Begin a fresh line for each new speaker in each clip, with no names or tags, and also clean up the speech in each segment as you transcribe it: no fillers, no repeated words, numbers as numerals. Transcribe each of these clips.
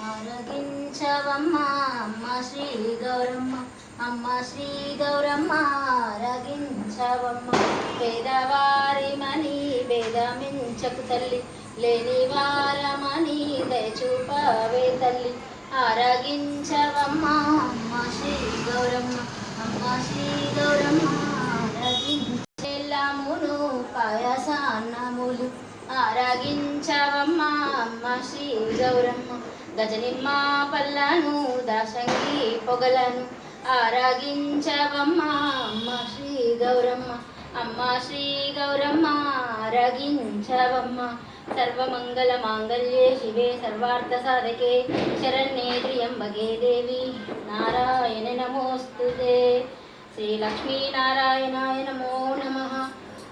ఆరగించవమ్మ అమ్మ శ్రీ గౌరమ్మ, అమ్మ శ్రీ గౌరమ్మ ఆరగించవమ్మ. పేదవారి మని భేదమించకు తల్లి, లేని వారమని దయచూపవే తల్లి. ఆరగించవమ్మ అమ్మ శ్రీ గౌరమ్మ, అమ్మ శ్రీ గౌరమ్మ ఆరగించెల్లమును పాయసాన్నములు. ఆరగించవమ్మ అమ్మ శ్రీ గౌరమ్మ, గజనిమ్మ పల్లను దాసంగి పొగలను. ఆరగించవమ్మ అమ్మ శ్రీ గౌరమ్మ, అమ్మ శ్రీ గౌరమ్మ ఆరగించవమ్మ. సర్వమంగళ మాంగళ్యే శివే సర్వార్థ సాధకే, శరణ్యే త్ర్యంబకే దేవి నారాయణ నమోస్తుతే. శ్రీ లక్ష్మీనారాయణాయ నమో నమః,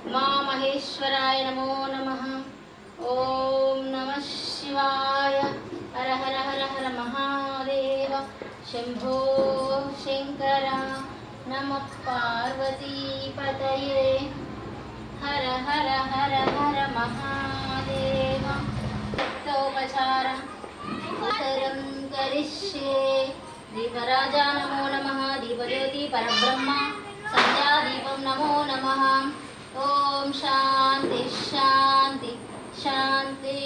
ఉమామహేశ్వరాయ నమో నమః. ఓం నమః శివాయ. హర హర హర హర మహాదేవ. శంభో శంకర. నమః పార్వతీపతయే. హర హర హర హర మహాదేవ. ఉత్తరం కరిష్యే. దీపరాజా నమో నమః, దీపజ్యోతి పరబ్రహ్మ సంధ్యాదీపం నమో నమః. ఓం శాంతి శాంతి శాంతి.